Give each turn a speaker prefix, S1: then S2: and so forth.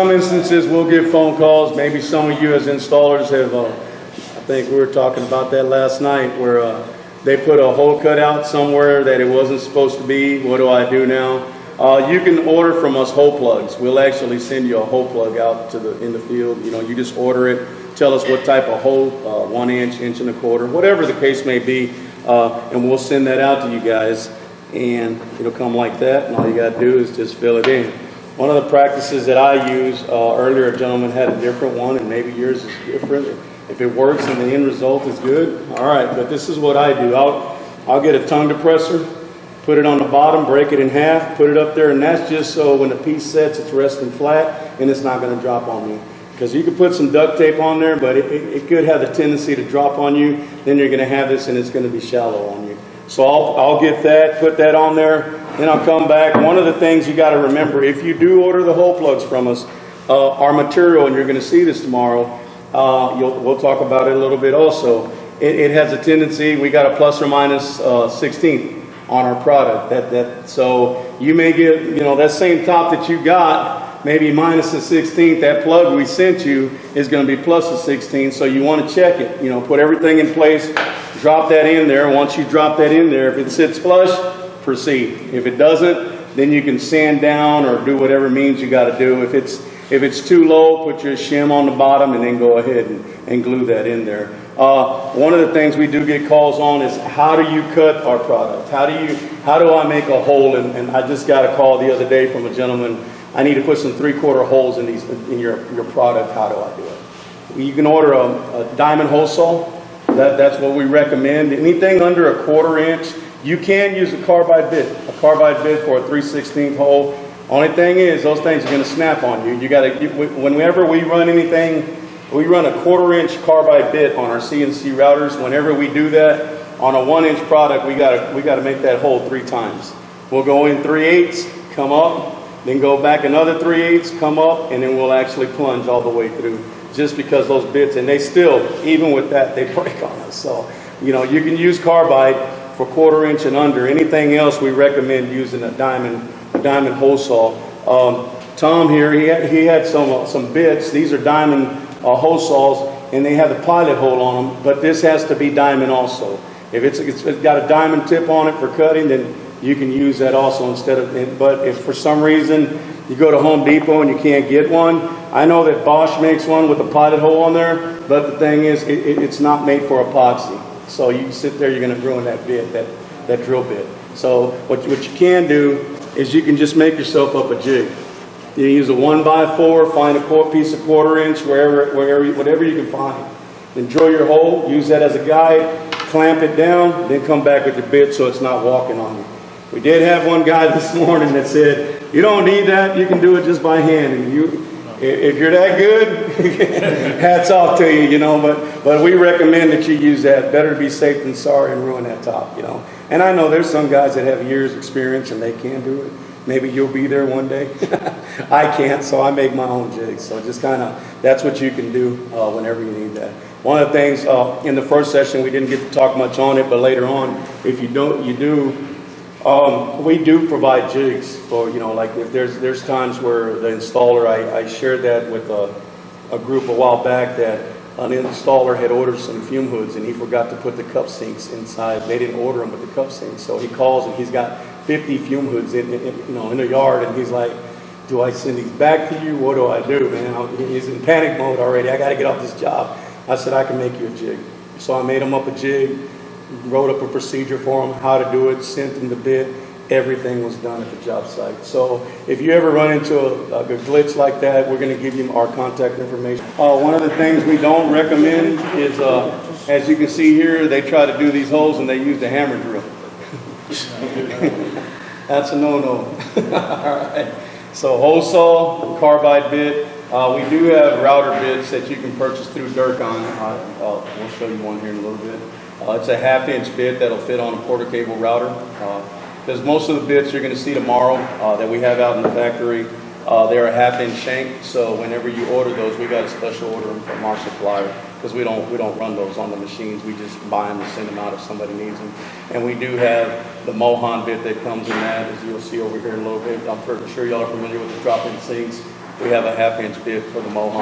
S1: Some instances we'll get phone calls. Maybe some of you as installers have, I think we were talking about that last night, where they put a hole cut out somewhere that it wasn't supposed to be. What do I do now? You can order from us hole plugs. We'll actually send you a hole plug out in the field. You just order it. Tell us what type of hole, 1 inch, inch and a quarter, whatever the case may be, and we'll send that out to you guys. And it'll come like that, and all you got to do is just fill it in. One of the practices that I use, earlier a gentleman had a different one, and maybe yours is different. If it works and the end result is good, all right, but this is what I do. I'll get a tongue depressor, put it on the bottom, break it in half, put it up there, and that's just so when the piece sets, it's resting flat, and it's not going to drop on me. Because you could put some duct tape on there, but it could have the tendency to drop on you. Then you're going to have this, and it's going to be shallow on you. So I'll get that, put that on there, then I'll come back. One of the things you got to remember, if you do order the hole plugs from us, our material, and you're going to see this tomorrow, we'll talk about it a little bit also. It has a tendency, we got a plus or minus 16th on our product. So you may get, that same top that you got, maybe minus a 16th. That plug we sent you is going to be plus a 16th, so you want to check it. Put everything in place, drop that in there. Once you drop that in there, if it sits flush, proceed. If it doesn't, then you can sand down or do whatever means you got to do. If it's too low, put your shim on the bottom and then go ahead and glue that in there. One of the things we do get calls on is, how do you cut our product? How do I make a hole? And I just got a call the other day from a gentleman. I need to put some 3/4 holes in your product. How do I do it? You can order a diamond hole saw. That's what we recommend. Anything under a 1/4 inch, you can use a carbide bit for a 3/16 hole. Only thing is, those things are going to snap on you. Whenever we run anything, we run a 1/4 inch carbide bit on our CNC routers. Whenever we do that on a 1 inch product, we got to make that hole 3 times. We'll go in 3/8, come up, then go back another 3/8, come up, and then we'll actually plunge all the way through. Just because those bits, and they still, even with that, they break on us. So, you can use carbide for 1/4 inch and under. Anything else, we recommend using a diamond hole saw. Tom here, he had some bits. These are diamond hole saws, and they have the pilot hole on them, but this has to be diamond also. If it's got a diamond tip on it for cutting, then you can use that also but if for some reason you go to Home Depot and you can't get one, I know that Bosch makes one with a pilot hole on there, but the thing is, it's not made for epoxy. So you sit there, you're going to ruin that bit, that drill bit. So what you can do is you can just make yourself up a jig. You use a 1x4, find a piece of 1/4 inch, whatever you can find. Then drill your hole, use that as a guide, clamp it down, then come back with your bit so it's not walking on you. We did have one guy this morning that said, you don't need that, you can do it just by hand. And if you're that good, hats off to you, but we recommend that you use that. Better to be safe than sorry and ruin that top, And I know there's some guys that have years experience and they can do it. Maybe you'll be there one day. I can't, so I make my own jigs. So just that's what you can do whenever you need that. One of the things in the first session, we didn't get to talk much on it, but later on, if you don't, you do. We do provide jigs for, like if there's times where the installer, I shared that with a group a while back, that an installer had ordered some fume hoods and he forgot to put the cup sinks inside. They didn't order them with the cup sinks. So he calls and he's got 50 fume hoods in the yard, and he's like, do I send these back to you? What do I do, man? He's in panic mode already. I got to get off this job. I said, I can make you a jig. So I made him up a jig, wrote up a procedure for him, how to do it, sent him the bit. Everything was done at the job site. So if you ever run into a glitch like that, we're going to give you our contact information. One of the things we don't recommend is, as you can see here, they try to do these holes and they use the hammer drill. That's a no-no. All right. So hole saw, carbide bit. We do have router bits that you can purchase through Durcon. We'll show you one here in a little bit. It's a 1/2 inch bit that'll fit on a quarter cable router. Because most of the bits you're going to see tomorrow that we have out in the factory, they're a 1/2 inch shank. So whenever you order those, we got a special order them from our supplier, because we don't run those on the machines. We just buy them and send them out if somebody needs them. And we do have the Mohan bit that comes in that, as you'll see over here in a little bit. I'm pretty sure y'all are familiar with the drop-in sinks. we have a 1/2 inch bit for the Mohawk.